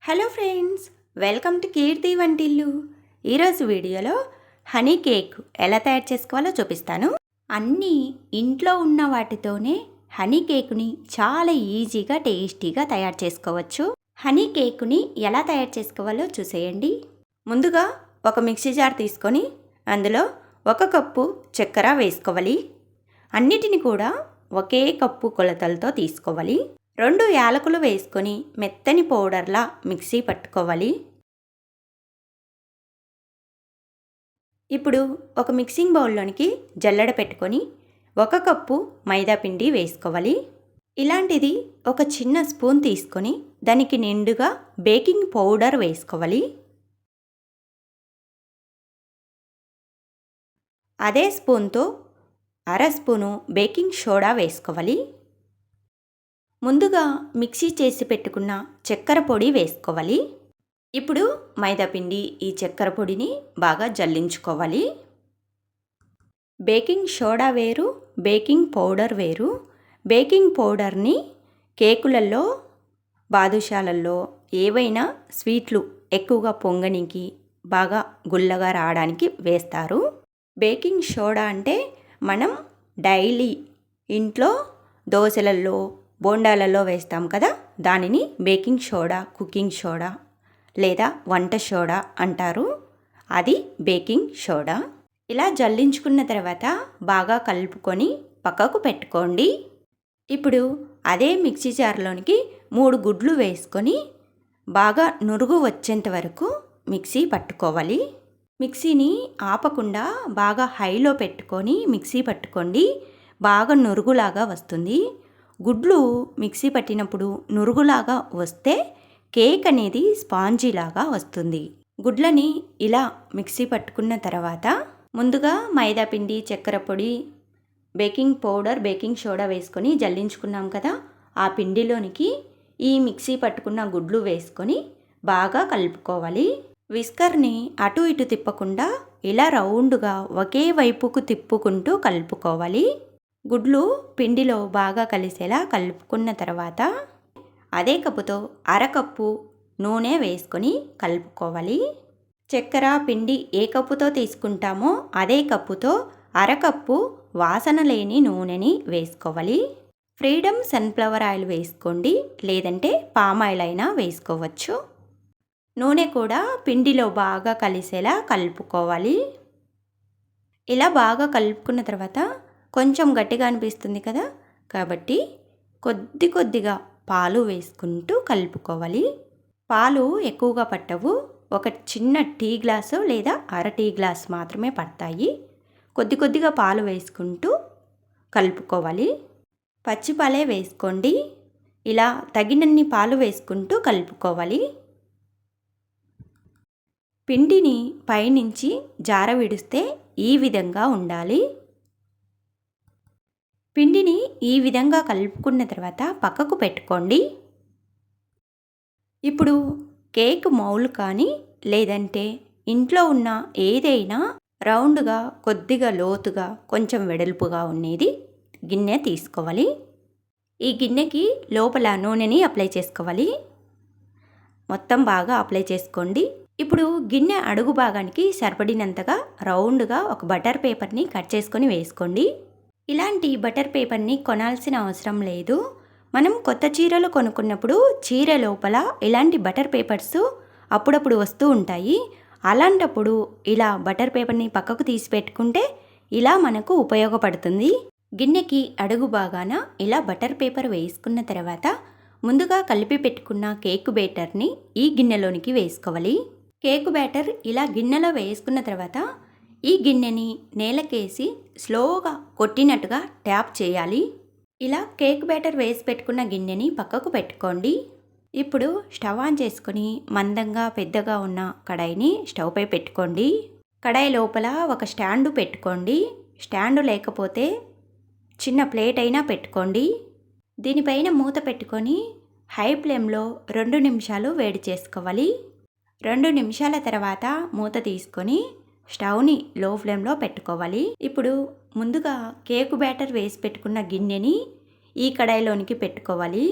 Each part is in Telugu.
హలో ఫ్రెండ్స్, వెల్కమ్ టు కీర్తి వంటిల్లు. ఈరోజు వీడియోలో హనీ కేక్ ఎలా తయారు చేసుకోవాలో చూపిస్తాను. అన్నీ ఇంట్లో ఉన్న వాటితోనే హనీ కేక్ని చాలా ఈజీగా టేస్టీగా తయారు చేసుకోవచ్చు. హనీ కేక్ని ఎలా తయారు చేసుకోవాలో చూసేయండి. ముందుగా ఒక మిక్సీ జార్ తీసుకొని అందులో 1 కప్పు చక్కెర వేసుకోవాలి. అన్నిటిని కూడా ఒకే కప్పు కొలతలతో తీసుకోవాలి. 2 యాలకులు వేసుకొని మెత్తని పౌడర్లా మిక్సీ పట్టుకోవాలి. ఇప్పుడు ఒక మిక్సింగ్ బౌల్లోనికి జల్లెడ పెట్టుకొని 1 కప్పు మైదా పిండి వేసుకోవాలి. ఇలాంటిది ఒక చిన్న స్పూన్ తీసుకొని దానికి నిండుగా బేకింగ్ పౌడర్ వేసుకోవాలి. అదే స్పూన్తో 1/2 స్పూను బేకింగ్ సోడా వేసుకోవాలి. ముందుగా మిక్సీ చేసి పెట్టుకున్న చక్కెర పొడి వేసుకోవాలి. ఇప్పుడు మైదాపిండి ఈ చక్కెర పొడిని బాగా జల్లించుకోవాలి. బేకింగ్ సోడా వేరు, బేకింగ్ పౌడర్ వేరు. బేకింగ్ పౌడర్ని కేకులలో, బాదుషాలల్లో ఏవైనా స్వీట్లు ఎక్కువగా పొంగనికి, బాగా గుల్లగా రావడానికి వేస్తారు. బేకింగ్ సోడా అంటే మనం డైలీ ఇంట్లో దోశలలో, బోండాలలో వేస్తాం కదా, దానిని బేకింగ్ సోడా, కుకింగ్ సోడా లేదా వంట సోడా అంటారు. అది బేకింగ్ సోడా. ఇలా జల్లించుకున్న తర్వాత బాగా కలుపుకొని పక్కకు పెట్టుకోండి. ఇప్పుడు అదే మిక్సీ జార్లోనికి 3 గుడ్లు వేసుకొని బాగా నురుగు వచ్చేంత వరకు మిక్సీ పట్టుకోవాలి. మిక్సీని ఆపకుండా బాగా హైలో పెట్టుకొని మిక్సీ పట్టుకోండి. బాగా నురుగులాగా వస్తుంది. గుడ్లు మిక్సీ పట్టినప్పుడు నురుగులాగా వస్తే కేక్ అనేది స్పాంజీలాగా వస్తుంది. గుడ్లని ఇలా మిక్సీ పట్టుకున్న తర్వాత ముందుగా మైదాపిండి, చక్కెర పొడి, బేకింగ్ పౌడర్, బేకింగ్ సోడా వేసుకొని జల్లించుకున్నాం కదా, ఆ పిండిలోనికి ఈ మిక్సీ పట్టుకున్న గుడ్లు వేసుకొని బాగా కలుపుకోవాలి. విస్కర్ని అటు ఇటు తిప్పకుండా ఇలా రౌండ్గా ఒకే వైపుకు తిప్పుకుంటూ కలుపుకోవాలి. గుడ్లు పిండిలో బాగా కలిసేలా కలుపుకున్న తర్వాత అదే కప్పుతో 1/2 కప్పు నూనె వేసుకొని కలుపుకోవాలి. చక్కెర, పిండి ఏ కప్పుతో తీసుకుంటామో అదే కప్పుతో 1/2 కప్పు వాసన లేని నూనెని వేసుకోవాలి. ఫ్రీడమ్ సన్ఫ్లవర్ ఆయిల్ వేసుకోండి, లేదంటే పామ్ ఆయిల్ అయినా వేసుకోవచ్చు. నూనె కూడా పిండిలో బాగా కలిసేలా కలుపుకోవాలి. ఇలా బాగా కలుపుకున్న తర్వాత కొంచెం గట్టిగా అనిపిస్తుంది కదా, కాబట్టి కొద్దిగా పాలు వేసుకుంటూ కలుపుకోవాలి. పాలు ఎక్కువగా పట్టవు, ఒక చిన్న టీ గ్లాసు లేదా 1/2 టీ గ్లాస్ మాత్రమే పడతాయి. కొద్దిగా పాలు వేసుకుంటూ కలుపుకోవాలి. పచ్చిపాలే వేసుకోండి. ఇలా తగినన్ని పాలు వేసుకుంటూ కలుపుకోవాలి. పిండిని పైనుంచి జార విడిస్తే ఈ విధంగా ఉండాలి. పిండిని ఈ విధంగా కలుపుకున్న తర్వాత పక్కకు పెట్టుకోండి. ఇప్పుడు కేక్ మౌల్ కానీ లేదంటే ఇంట్లో ఉన్న ఏదైనా రౌండ్గా, కొద్దిగా లోతుగా, కొంచెం వెడల్పుగా ఉండేది గిన్నె తీసుకోవాలి. ఈ గిన్నెకి లోపల నూనెని అప్లై చేసుకోవాలి. మొత్తం బాగా అప్లై చేసుకోండి. ఇప్పుడు గిన్నె అడుగు భాగానికి సరిపడినంతగా రౌండ్గా ఒక బటర్ పేపర్ని కట్ చేసుకొని వేసుకోండి. ఇలాంటి బటర్ పేపర్ని కొనాల్సిన అవసరం లేదు. మనం కొత్త చీరలు కొనుక్కున్నప్పుడు చీర లోపల ఇలాంటి బటర్ పేపర్స్ అప్పుడప్పుడు వస్తూ ఉంటాయి. అలాంటప్పుడు ఇలా బటర్ పేపర్ని పక్కకు తీసి పెట్టుకుంటే ఇలా మనకు ఉపయోగపడుతుంది. గిన్నెకి అడుగు భాగాన ఇలా బటర్ పేపర్ వేసుకున్న తర్వాత ముందుగా కలిపి పెట్టుకున్న కేక్ బ్యాటర్ని ఈ గిన్నెలోనికి వేసుకోవాలి. కేక్ బ్యాటర్ ఇలా గిన్నెలో వేసుకున్న తర్వాత ఈ గిన్నెని నేలకేసి స్లోగా కొట్టినట్టుగా ట్యాప్ చేయాలి. ఇలా కేక్ బ్యాటర్ వేసి పెట్టుకున్న గిన్నెని పక్కకు పెట్టుకోండి. ఇప్పుడు స్టవ్ ఆన్ చేసుకొని మందంగా పెద్దగా ఉన్న కడాయిని స్టవ్ పై పెట్టుకోండి. కడాయి లోపల ఒక స్టాండు పెట్టుకోండి. స్టాండు లేకపోతే చిన్న ప్లేట్ అయినా పెట్టుకోండి. దీనిపైన మూత పెట్టుకొని హై ఫ్లేమ్లో 2 నిమిషాలు వేడి చేసుకోవాలి. 2 నిమిషాల తర్వాత మూత తీసుకొని స్టవ్ని లో ఫ్లేమ్లో పెట్టుకోవాలి. ఇప్పుడు ముందుగా కేకు బ్యాటర్ వేసి పెట్టుకున్న గిన్నెని ఈ కడాయిలోనికి పెట్టుకోవాలి.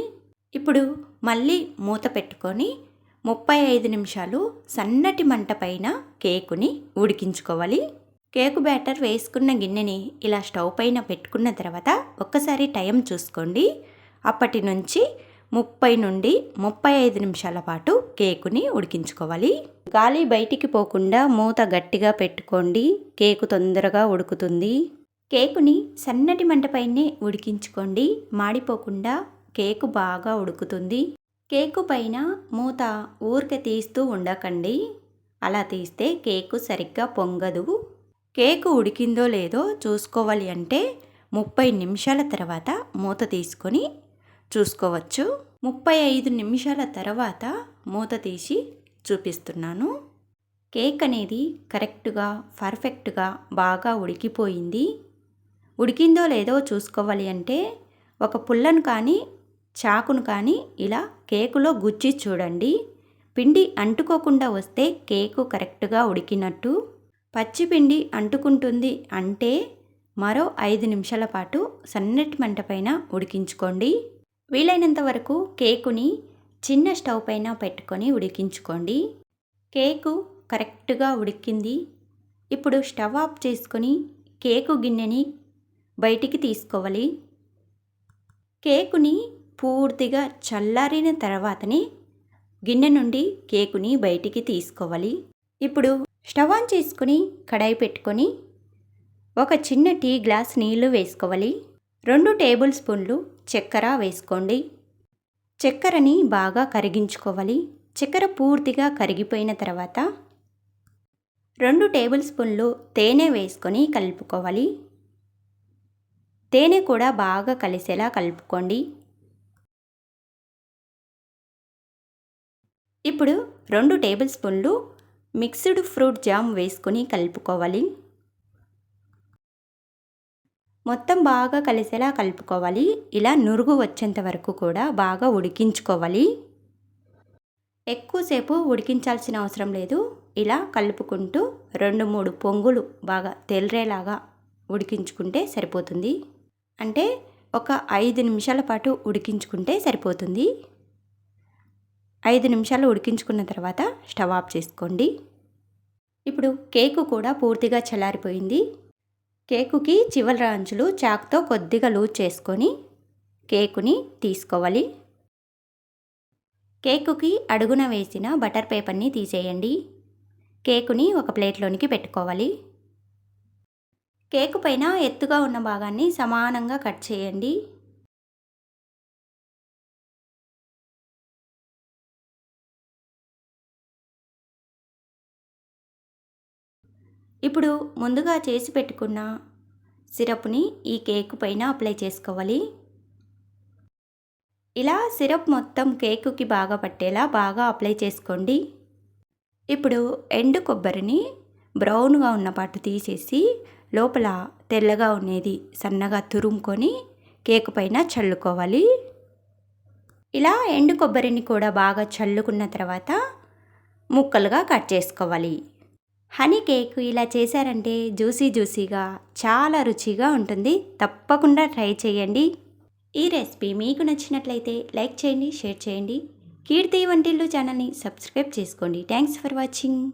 ఇప్పుడు మళ్ళీ మూత పెట్టుకొని 35 నిమిషాలు సన్నటి మంట పైన కేకుని ఉడికించుకోవాలి. కేకు బ్యాటర్ వేసుకున్న గిన్నెని ఇలా స్టవ్ పైన పెట్టుకున్న తర్వాత ఒక్కసారి టైం చూసుకోండి. అప్పటి నుంచి 30 నుండి 35 నిమిషాల పాటు కేకుని ఉడికించుకోవాలి. గాలి బయటికి పోకుండా మూత గట్టిగా పెట్టుకోండి. కేకు తొందరగా ఉడుకుతుంది. కేకుని సన్నటి మంటపైనే ఉడికించుకోండి. మాడిపోకుండా కేకు బాగా ఉడుకుతుంది. కేకు పైన మూత ఊరికే తీస్తూ ఉండకండి. అలా తీస్తే కేకు సరిగ్గా పొంగదు. కేకు ఉడికిందో లేదో చూసుకోవాలి అంటే 30 నిమిషాల తర్వాత మూత తీసుకొని చూసుకోవచ్చు. 35 నిమిషాల తర్వాత మూత తీసి చూపిస్తున్నాను. కేక్ అనేది కరెక్ట్గా పర్ఫెక్ట్గా బాగా ఉడికిపోయింది. ఉడికిందో లేదో చూసుకోవాలి అంటే ఒక పుల్లను కానీ చాకును కానీ ఇలా కేకులో గుచ్చి చూడండి. పిండి అంటుకోకుండా వస్తే కేకు కరెక్ట్గా ఉడికినట్టు. పచ్చిపిండి అంటుకుంటుంది అంటే మరో 5 నిమిషాల పాటు సన్నటి మంట పైన ఉడికించుకోండి. వీలైనంత వరకు కేకుని చిన్న స్టవ్ పైన పెట్టుకొని ఉడికించుకోండి. కేకు కరెక్ట్గా ఉడికింది. ఇప్పుడు స్టవ్ ఆఫ్ చేసుకొని కేకు గిన్నెని బయటికి తీసుకోవాలి. కేకుని పూర్తిగా చల్లారిన తర్వాతనే గిన్నె నుండి కేకుని బయటికి తీసుకోవాలి. ఇప్పుడు స్టవ్ ఆన్ చేసుకొని కడాయి పెట్టుకొని ఒక చిన్న టీ గ్లాస్ నీళ్లు వేసుకోవాలి. 2 టేబుల్ స్పూన్లు చక్కెర వేసుకోండి. చక్కెరని బాగా కరిగించుకోవాలి. చక్కెర పూర్తిగా కరిగిపోయిన తర్వాత 2 టేబుల్ స్పూన్లు తేనె వేసుకొని కలుపుకోవాలి. తేనె కూడా బాగా కలిసేలా కలుపుకోండి. ఇప్పుడు 2 టేబుల్ స్పూన్లు మిక్స్డ్ ఫ్రూట్ జామ్ వేసుకొని కలుపుకోవాలి. మొత్తం బాగా కలిసేలా కలుపుకోవాలి. ఇలా నురుగు వచ్చేంత వరకు కూడా బాగా ఉడికించుకోవాలి. ఎక్కువసేపు ఉడికించాల్సిన అవసరం లేదు. ఇలా కలుపుకుంటూ 2-3 పొంగులు బాగా తెల్రేలాగా ఉడికించుకుంటే సరిపోతుంది. అంటే ఒక 5 నిమిషాల పాటు ఉడికించుకుంటే సరిపోతుంది. 5 నిమిషాలు ఉడికించుకున్న తర్వాత స్టవ్ ఆఫ్ చేసుకోండి. ఇప్పుడు కేకు కూడా పూర్తిగా చల్లారిపోయింది. కేకుకి చివరి అంచులు చాకుతో కొద్దిగా లూజ్ చేసుకొని కేకుని తీసుకోవాలి. కేకుకి అడుగున వేసిన బటర్ పేపర్ని తీసేయండి. కేకుని ఒక ప్లేట్లోనికి పెట్టుకోవాలి. కేకు పైన ఎత్తుగా ఉన్న భాగాన్ని సమానంగా కట్ చేయండి. ఇప్పుడు ముందుగా చేసి పెట్టుకున్న సిరప్ని ఈ కేకు పైన అప్లై చేసుకోవాలి. ఇలా సిరప్ మొత్తం కేకుకి బాగా పట్టేలా బాగా అప్లై చేసుకోండి. ఇప్పుడు ఎండు కొబ్బరిని బ్రౌన్గా ఉన్న పాటు తీసేసి లోపల తెల్లగా ఉండేది సన్నగా తురుముకొని కేకు పైన చల్లుకోవాలి. ఇలా ఎండు కొబ్బరిని కూడా బాగా చల్లుకున్న తర్వాత ముక్కలుగా కట్ చేసుకోవాలి. హనీ కేక్ ఇలా చేశారంటే జ్యూసీగా చాలా రుచిగా ఉంటుంది. తప్పకుండా ట్రై చేయండి. ఈ రెసిపీ మీకు నచ్చినట్లయితే లైక్ చేయండి, షేర్ చేయండి. కీర్తి వంటిల్లు ఛానల్ని సబ్స్క్రైబ్ చేసుకోండి. Thanks for watching.